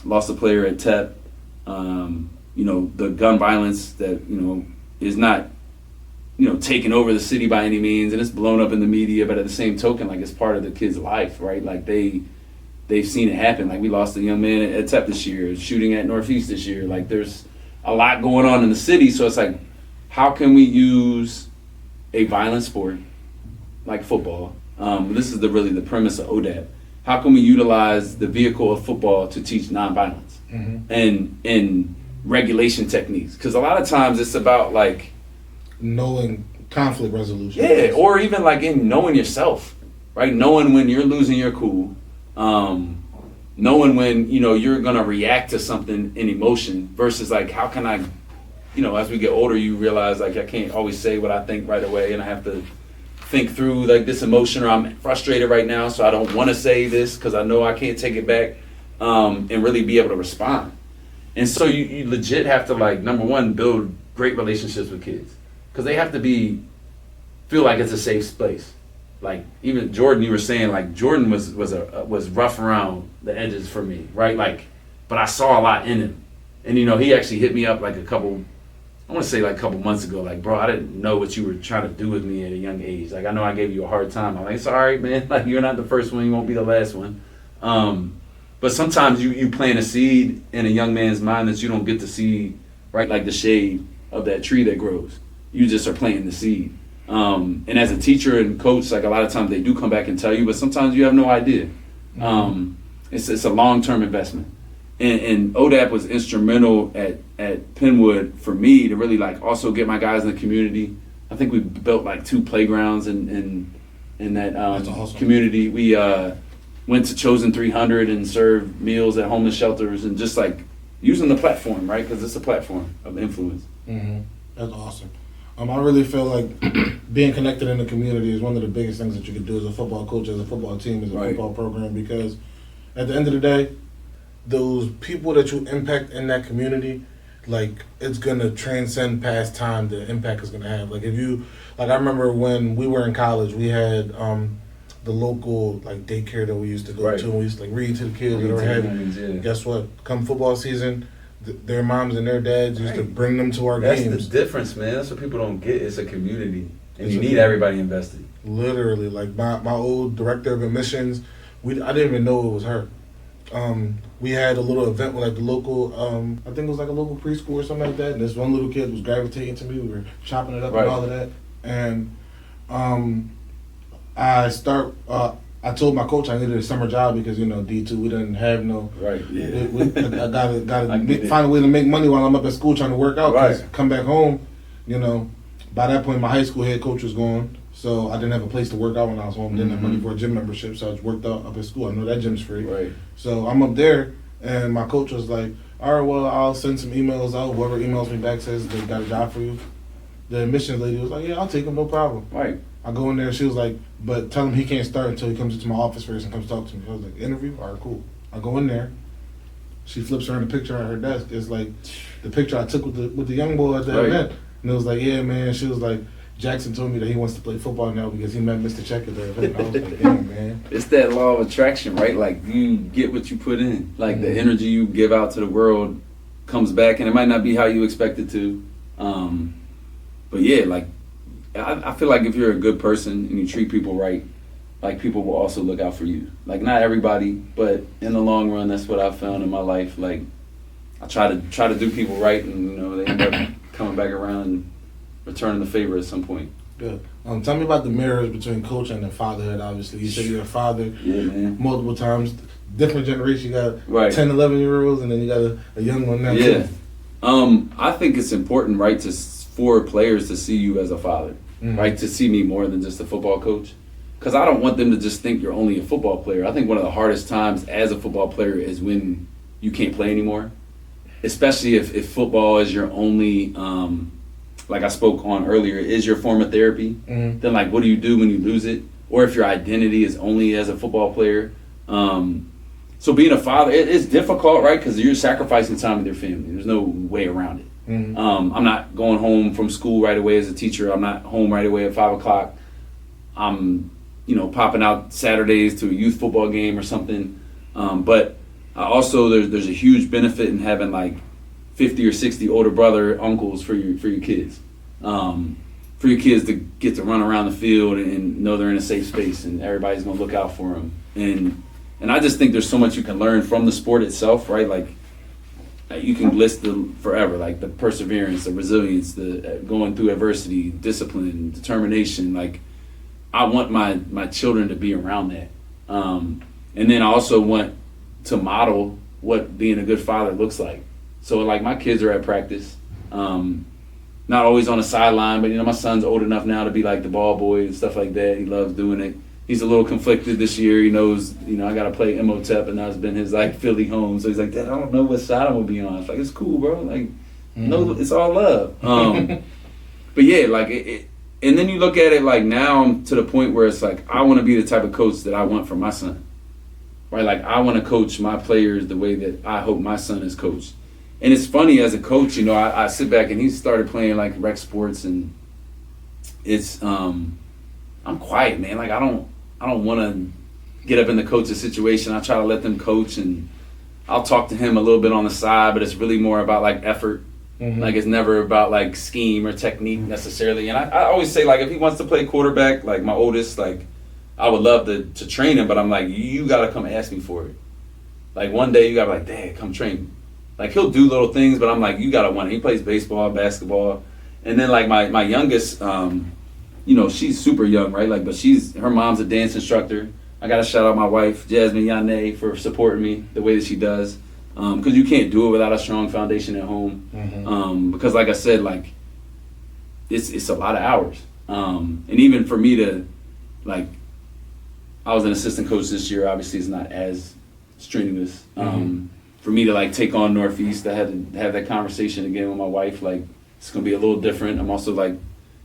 lost a player at TEP. The gun violence that is not taking over the city by any means, and it's blown up in the media, but at the same token, like it's part of the kid's life, right? Like they've seen it happen. Like we lost a young man at TEP this year, shooting at Northeast this year. Like there's a lot going on in the city, so it's like, how can we use a violent sport like football? This is really the premise of ODAP. How can we utilize the vehicle of football to teach nonviolence and regulation techniques? Because a lot of times it's about like knowing conflict resolution. Yeah, or even like in knowing yourself, right? Knowing when you're losing your cool, knowing when you're gonna react to something in emotion versus like how can I, as we get older, you realize like I can't always say what I think right away, and I have to think through like this emotion, or I'm frustrated right now, so I don't want to say this because I know I can't take it back, and really be able to respond. And so you legit have to like, number one, build great relationships with kids. Because they have to feel like it's a safe space. Like even Jordan, you were saying like Jordan was rough around the edges for me, right? Like, but I saw a lot in him, and he actually hit me up like a couple months ago. Like, bro, I didn't know what you were trying to do with me at a young age. Like, I know I gave you a hard time. I'm like, it's all right, man. Like, you're not the first one, you won't be the last one. But sometimes you plant a seed in a young man's mind that you don't get to see, right? Like the shade of that tree that grows. You just are planting the seed. And as a teacher and coach, like a lot of times they do come back and tell you, but sometimes you have no idea. It's a long-term investment. And ODAP was instrumental at Penwood for me to really like also get my guys in the community. I think we built like 2 playgrounds in that awesome. Community. We went to Chosen 300 and served meals at homeless shelters and just like using the platform, right? Because it's a platform of influence. That's awesome. I really feel like being connected in the community is one of the biggest things that you can do as a football coach, as a football team, as a football program, because at the end of the day, those people that you impact in that community, like it's gonna transcend past time. The impact is gonna have. Like I remember when we were in college, we had the local like daycare that we used to go to, and we used to like read to the kids that were heavy. Guess what? Come football season, their moms and their dads used to bring them to our games. That's the difference, man. That's what people don't get. It's a community, and you need everybody invested. Literally, like my old director of admissions, I didn't even know it was her. We had a little event with like the local, I think it was like a local preschool or something like that. And this one little kid was gravitating to me. We were chopping it up and all of that. And I start I told my coach I needed a summer job because D2 we didn't have no. Right. Yeah. I gotta find a way to make money while I'm up at school trying to work out. Cause come back home, by that point my high school head coach was gone, so I didn't have a place to work out when I was home. Didn't have money for a gym membership, so I just worked out up at school. I know that gym's free. Right. So I'm up there, and my coach was like, "All right, well I'll send some emails out. Whoever emails me back says they got a job for you." The admissions lady was like, "Yeah, I'll take him, no problem." Right. I go in there, she was like, "But tell him he can't start until he comes into my office first and comes talk to me." I was like, "Interview? All right, cool." I go in there. She flips around the picture on her desk. It's like the picture I took with the young boy at that event. And it was like, "Yeah, man." She was like, "Jackson told me that he wants to play football now because he met Mr. Check at the event." I was like, "Damn, man." It's that law of attraction, right? Like, you get what you put in. Like, the energy you give out to the world comes back, and it might not be how you expect it to. But yeah, like, I feel like if you're a good person and you treat people right, like, people will also look out for you. Like, not everybody, but in the long run, that's what I've found in my life. Like, I try to do people right, and they end up coming back around and returning the favor at some point. Good. Tell me about the mirrors between coach and the fatherhood. Obviously, you said you're a father. Yeah, man. Multiple times, different generation. You got 10, 11-year-olds, and then you got a young one now. Yeah. I think it's important, right, for players to see you as a father, right, to see me more than just a football coach. Because I don't want them to just think you're only a football player. I think one of the hardest times as a football player is when you can't play anymore, especially if football is your only, like I spoke on earlier, is your form of therapy. Then, like, what do you do when you lose it? Or if your identity is only as a football player. So being a father, it's difficult, right, because you're sacrificing time with your family. There's no way around it. I'm not going home from school right away as a teacher. I'm not home right away at 5 o'clock. I'm, popping out Saturdays to a youth football game or something. But also there's a huge benefit in having like 50 or 60 older brother, uncles for your kids. For your kids to get to run around the field and know they're in a safe space and everybody's gonna look out for them. And I just think there's so much you can learn from the sport itself, right? Like, you can list them forever, like the perseverance, the resilience, the going through adversity, discipline, determination. Like, I want my children to be around that. And then I also want to model what being a good father looks like. So, like, my kids are at practice, not always on the sideline, but, my son's old enough now to be like the ball boy and stuff like that. He loves doing it. He's a little conflicted this year. He knows, I got to play Imhotep, and that's been his, like, Philly home. So he's like, "Dad, I don't know what side I'm going to be on." It's like, it's cool, bro. Like, no, it's all love. But, yeah, like, and then you look at it, like, now I'm to the point where it's like, I want to be the type of coach that I want for my son. Right? Like, I want to coach my players the way that I hope my son is coached. And it's funny, as a coach, I sit back, and he started playing, like, rec sports, and it's, I'm quiet, man. Like, I don't want to get up in the coach's situation. I try to let them coach, and I'll talk to him a little bit on the side, but it's really more about, like, effort. Like, it's never about, like, scheme or technique necessarily. And I always say, like, if he wants to play quarterback, like my oldest, like, I would love to train him, but I'm like, you got to come ask me for it. Like, one day you got to be like, "Dad, come train me." Like, he'll do little things, but I'm like, you got to want it. He plays baseball, basketball. And then, like, my youngest, she's super young, right? Like, but her mom's a dance instructor. I got to shout out my wife, Jasmine Yane, for supporting me the way that she does. Because you can't do it without a strong foundation at home. Because, like I said, like, it's a lot of hours. And even for me to, like, I was an assistant coach this year. Obviously, it's not as strenuous. For me to, like, take on Northeast, I had to have that conversation again with my wife. Like, it's going to be a little different. I'm also, like,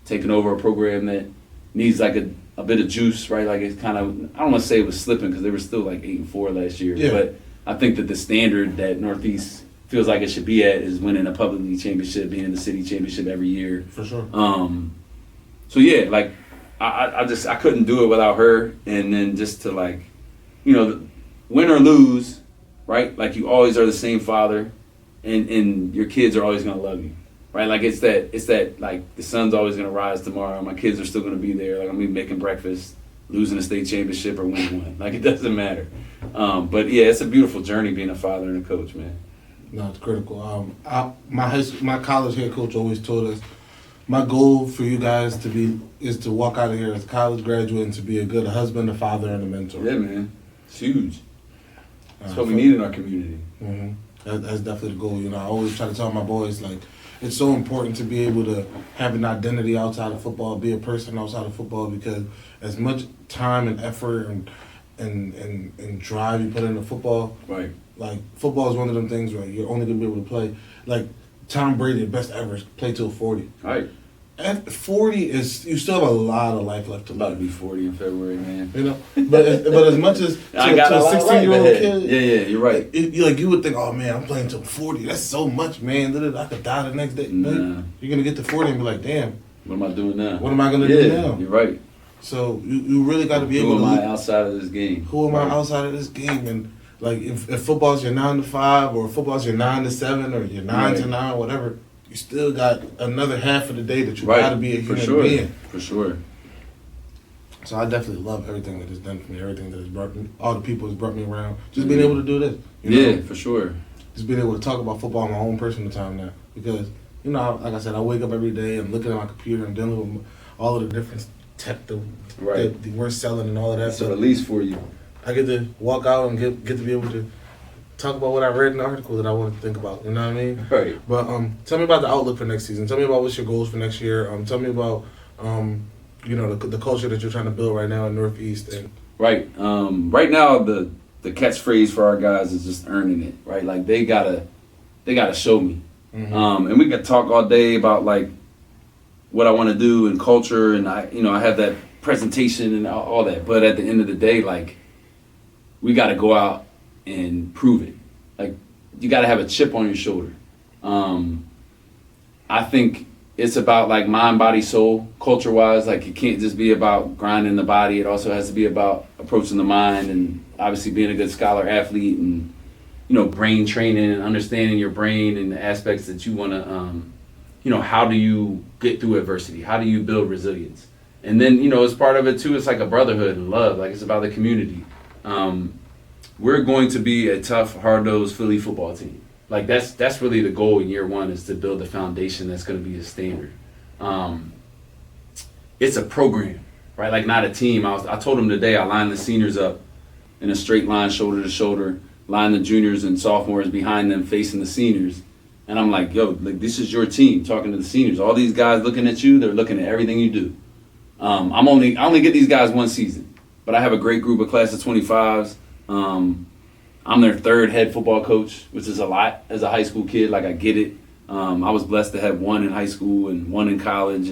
taking over a program that needs, like, a bit of juice, right? Like, it's kind of, I don't want to say it was slipping because they were still, like, 8-4 last year. Yeah. But I think that the standard that Northeast feels like it should be at is winning a public league championship, being in the city championship every year. For sure. So yeah, like, I couldn't do it without her. And then just to, like, win or lose, right? Like, you always are the same father, and your kids are always gonna love you, right? Like, it's that like, the sun's always gonna rise tomorrow. My kids are still gonna be there. Like, I'm gonna be making breakfast, losing a state championship or winning one. Like, it doesn't matter. But yeah, it's a beautiful journey being a father and a coach, man. No, it's critical. My college head coach always told us, my goal for you guys is to walk out of here as a college graduate and to be a good husband, a father, and a mentor. Yeah, man. It's huge. That's what we need in our community. Mm-hmm. That's definitely the goal. I always try to tell my boys, like, it's so important to be able to have an identity outside of football, be a person outside of football, because as much time and effort and drive you put into football, Right. like, football is one of them things where you're only going to be able to play. Like, Tom Brady, the best ever, played till 40. Right. At 40, you still have a lot of life left to I'm about to live. be 40 in February, man. But as much as I got to a a lot of 16-year-old life ahead. kid, Yeah, you're right. you would think, oh man, I'm playing till 40. That's so much, man. I could die the next day. Nah. You're gonna get to 40 and be like, damn, What am I doing now? what am I gonna do now? You're right. So you really got to be able Who to am look, I outside of this game? who am I outside of this game, and like if football's your 9 to 5 or football's your 9 to 7 or your 9 to 9, whatever. You still got another half of the day that you got to be a human being. For sure. So I definitely love everything that has done for me, everything that has brought me, all the people has brought me around. Just being able to do this. You know? For sure. Just being able to talk about football on my own personal time now. Because, like I said, I wake up every day and looking at my computer and dealing with all of the different tech that we're selling and all of that It's stuff. a release for you. I get to walk out and get to be able to talk about what I read in the article that I wanted to think about. You know what I mean? Right. But tell me about the outlook for next season. Tell me about what's your goals for next year. Tell me about the culture that you're trying to build right now in Northeast. And Right. Right now, the catchphrase for our guys is just earning it. Right. Like they gotta show me. Mm-hmm. And we could talk all day about like what I want to do and culture, and I have that presentation and all that. But at the end of the day, like we got to go out and prove it. Like you got to have a chip on your shoulder. I think it's about like mind, body, soul, culture wise. Like it can't just be about grinding the body. It also has to be about approaching the mind and obviously being a good scholar athlete and brain training and understanding your brain and the aspects that you want to how do you get through adversity? How do you build resilience? And then as part of it too, it's like a brotherhood and love. Like it's about the community. We're going to be a tough, hard-nosed Philly football team. Like that's really the goal in year one, is to build a foundation that's going to be a standard. It's a program, right? Like not a team. I told them today I lined the seniors up in a straight line, shoulder to shoulder, line the juniors and sophomores behind them facing the seniors. And I'm like, yo, like this is your team, talking to the seniors. All these guys looking at you, they're looking at everything you do. I only get these guys one season, but I have a great group of class of 25s. I'm their third head football coach, which is a lot as a high school kid. Like I get it. I was blessed to have one in high school and one in college,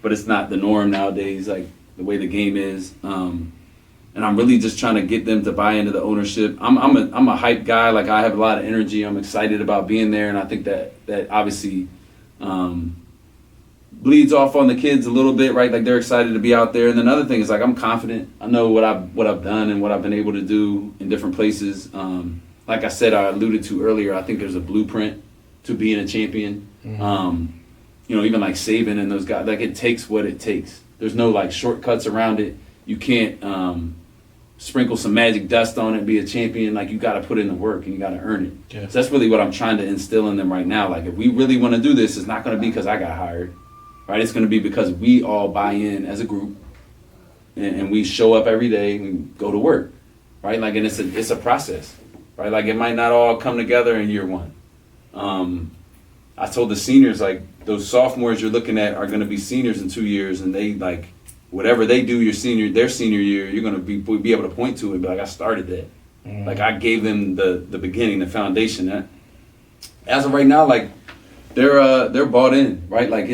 but it's not the norm nowadays, like the way the game is. And I'm really just trying to get them to buy into the ownership. I'm a hype guy. Like I have a lot of energy. I'm excited about being there, and I think that obviously bleeds off on the kids a little bit, right? Like they're excited to be out there. And then another thing is like I'm confident. I know what I've done and what I've been able to do in different places. Like I said, I alluded to earlier, I think there's a blueprint to being a champion. Mm-hmm. Even like Saban and those guys, like it takes what it takes. There's no like shortcuts around it. You can't sprinkle some magic dust on it and be a champion. Like you got to put in the work and you got to earn it. Yeah. So that's really what I'm trying to instill in them right now. Like if we really want to do this, it's not going to be because I got hired. Right, it's going to be because we all buy in as a group, and we show up every day and go to work, right? Like, and it's a process, right? Like, it might not all come together in year one. I told the seniors, like, those sophomores you're looking at are going to be seniors in 2 years, and they like whatever they do their senior year, you're going to be able to point to it, and be like, I started that. Mm-hmm. Like, I gave them the beginning, the foundation. As of right now, like, they're bought in, right? Like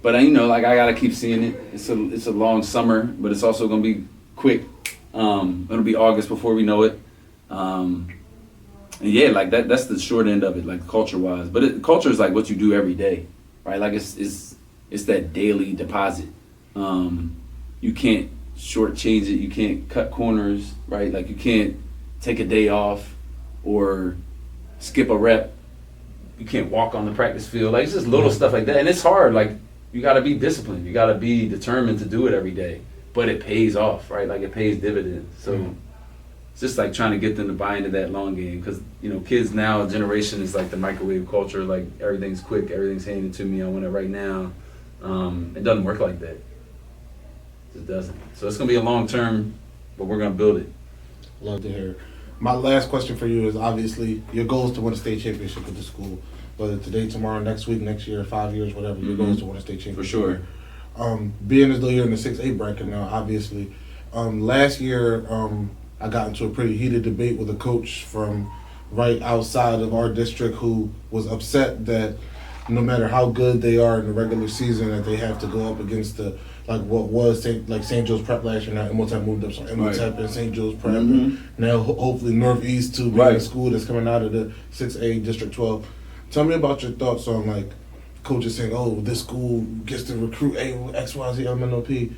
But like I gotta keep seeing it. It's a long summer, but it's also gonna be quick. It'll be August before we know it. And yeah, like that's the short end of it, like culture wise. But culture is like what you do every day, right? Like it's that daily deposit. You can't shortchange it. You can't cut corners, right? Like you can't take a day off or skip a rep. You can't walk on the practice field. Like it's just little stuff like that, and it's hard. Like you got to be disciplined. You got to be determined to do it every day. But it pays off, right? Like it pays dividends. So it's just like trying to get them to buy into that long game, because kids now, generation is like the microwave culture. Like everything's quick, everything's handed to me. I want it right now. It doesn't work like that. It doesn't. So it's going to be a long term, but we're going to build it. Love to hear. My last question for you is obviously your goal is to win a state championship with the school. Whether today, tomorrow, next week, next year, 5 years, whatever, your goal is to win a state championship. For sure. Being as though you're in the 6A bracket now, obviously. Last year, I got into a pretty heated debate with a coach from right outside of our district who was upset that no matter how good they are in the regular season, that they have to go up against the what was St. Joe's Prep last year. Now Imhotep moved up, so Imhotep and St. Joe's Prep. And now hopefully Northeast too, being a school that's coming out of the 6A District 12. Tell me about your thoughts on coaches saying, "Oh, this school gets to recruit X, Y, Z, MNOP,"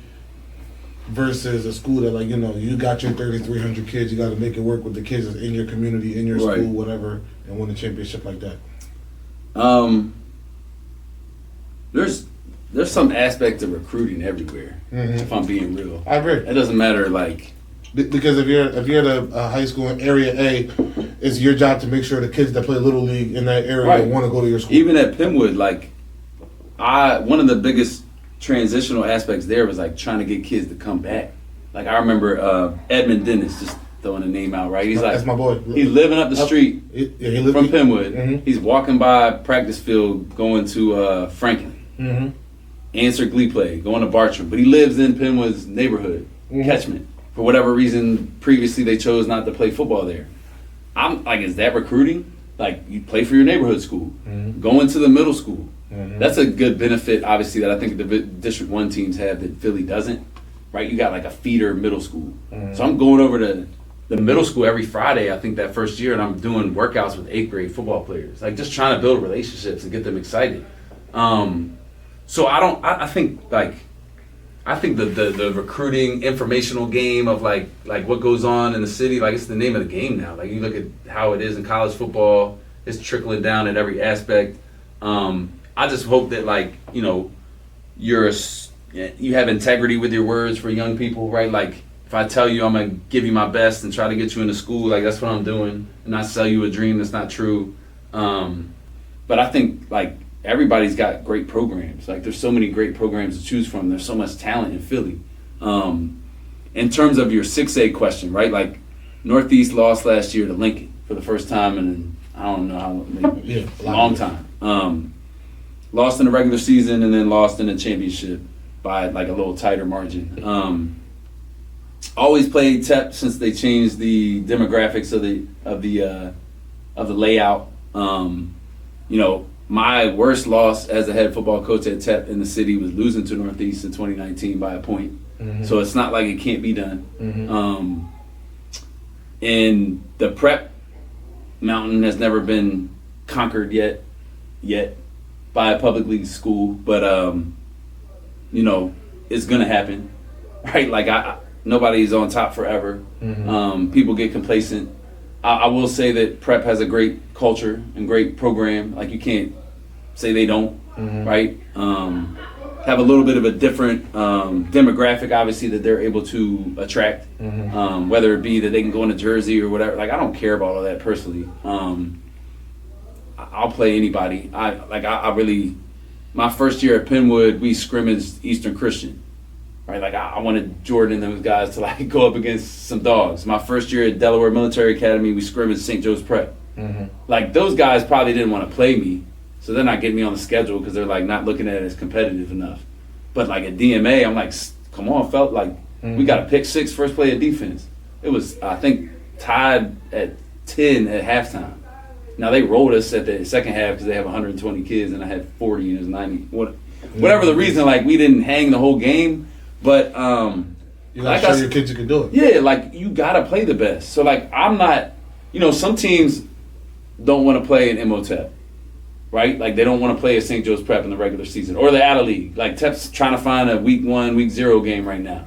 versus a school that you got your 3,300 kids, you got to make it work with the kids that's in your community, in your school, whatever, and win a championship like that. There's some aspect of recruiting everywhere. If I'm being real, I agree. It doesn't matter because if you're at a high school in Area A, it's your job to make sure the kids that play Little League in that area want to go to your school. Even at Penwood, one of the biggest transitional aspects there was trying to get kids to come back. I remember Edmund Dennis, just throwing a name out, right? He's that's my boy. He's living up the street from Penwood. Mm-hmm. He's walking by practice field going to Franklin. Mm-hmm. Answer Glee play, going to Bartram. But he lives in Penwood's neighborhood, catchment. For whatever reason, previously they chose not to play football there. I'm is that recruiting? You play for your neighborhood school. Going to the middle school. That's a good benefit, obviously, that I think the District 1 teams have that Philly doesn't. Right? You got a feeder middle school. So I'm going over to the middle school every Friday, I think that first year, and I'm doing workouts with 8th grade football players. Just trying to build relationships and get them excited. So I think the recruiting informational game of what goes on in the city, it's the name of the game now. You look at how it is in college football, it's trickling down at every aspect. I just hope that you have integrity with your words for young people, right? If I tell you I'm gonna give you my best and try to get you into school, that's what I'm doing, and not sell you a dream that's not true. But I think everybody's got great programs. There's so many great programs to choose from. There's so much talent in Philly. In terms of your 6A question, right? Northeast lost last year to Lincoln for the first time in I don't know how long time. Lost in the regular season and then lost in the championship by a little tighter margin. Always played TEP since they changed the demographics of the layout. My worst loss as a head football coach at TEP in the city was losing to Northeast in 2019 by a point. So it's not like it can't be done. And the prep mountain has never been conquered yet by a public league school, but it's gonna happen, right? Nobody's on top forever. People get complacent. I will say that prep has a great culture and great program. You can't say they don't, right? Have a little bit of a different demographic, obviously, that they're able to attract, whether it be that they can go into Jersey or whatever. I don't care about all that personally. I'll play anybody. I really, my first year at Penwood, we scrimmaged Eastern Christian. Right, I wanted Jordan and those guys to go up against some dogs. My first year at Delaware Military Academy, we scrimmaged St. Joe's Prep. Those guys probably didn't want to play me, so they're not getting me on the schedule because they're not looking at it as competitive enough. But at DMA, I'm come on, felt we got a pick six first play of defense. It was, I think, tied at 10 at halftime. Now they rolled us at the second half because they have 120 kids and I had 40 and it was 90. Whatever the reason, we didn't hang the whole game. But you gotta show your kids you can do it. Yeah, you gotta play the best. So I'm not, some teams don't want to play in Imhotep, right? They don't want to play at St. Joe's Prep in the regular season, or they're out of league. TEP's trying to find a week 1, week 0 game right now.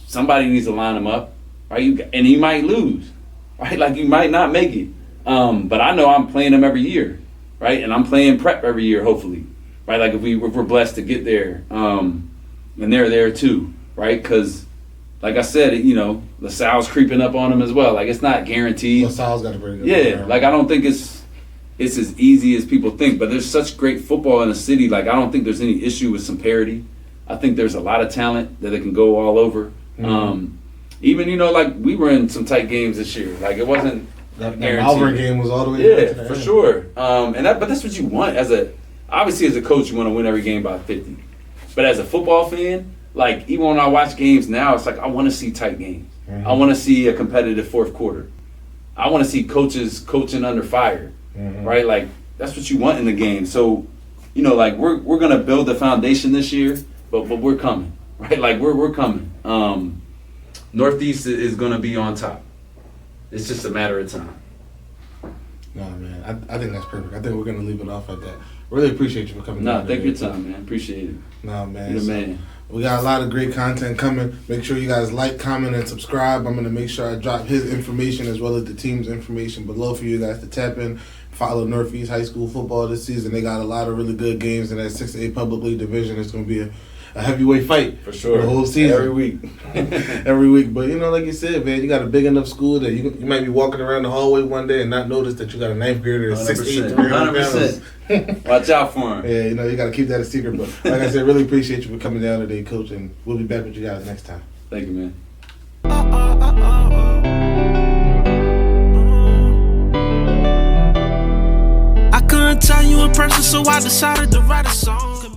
Somebody needs to line them up, right? And he might lose, right? You might not make it. But I know I'm playing them every year, right? And I'm playing prep every year, hopefully, right? If we're blessed to get there. And they're there too, right? Because, I said, LaSalle's creeping up on them as well. It's not guaranteed. LaSalle's got to bring it up. Yeah, I don't think it's it's as easy as people think. But there's such great football in the city. Like, I don't think there's any issue with some parity. I think there's a lot of talent that it can go all over. Even, you know, like, we were in some tight games this year. Like, it wasn't That guaranteed. Malvern game was all the way Yeah, for sure. But that's what you want obviously as a coach, you want to win every game by 50. But as a football fan, like, even when I watch games now, it's like I want to see tight games. I want to see a competitive fourth quarter. I want to see coaches coaching under fire, right? Like, that's what you want in the game. So, you know, like, we're gonna build the foundation this year, but we're coming, right? Like, we're coming. Northeast is gonna be on top. It's just a matter of time. No, man, I think that's perfect. I think we're gonna leave it off at that. Really appreciate you for coming. No, thank you for your time, man. Appreciate it. No, man. You're the man. We got a lot of great content coming. Make sure you guys like, comment, and subscribe. I'm going to make sure I drop his information as well as the team's information below for you guys to tap in. Follow Northeast High School football this season. They got a lot of really good games in that 6A Public League division. It's going to be a heavyweight fight. For sure. The whole season. Every week. Every week. But, you know, like you said, man, you got a big enough school that you might be walking around the hallway one day and not notice that you got a ninth grader that's 6'8", 300 pounds. 100%. Watch out for him. Yeah, you know, you got to keep that a secret. But like I said, really appreciate you for coming down today, Coach, and we'll be back with you guys next time. Thank you, man. I couldn't tell you in person, so I decided to write a song.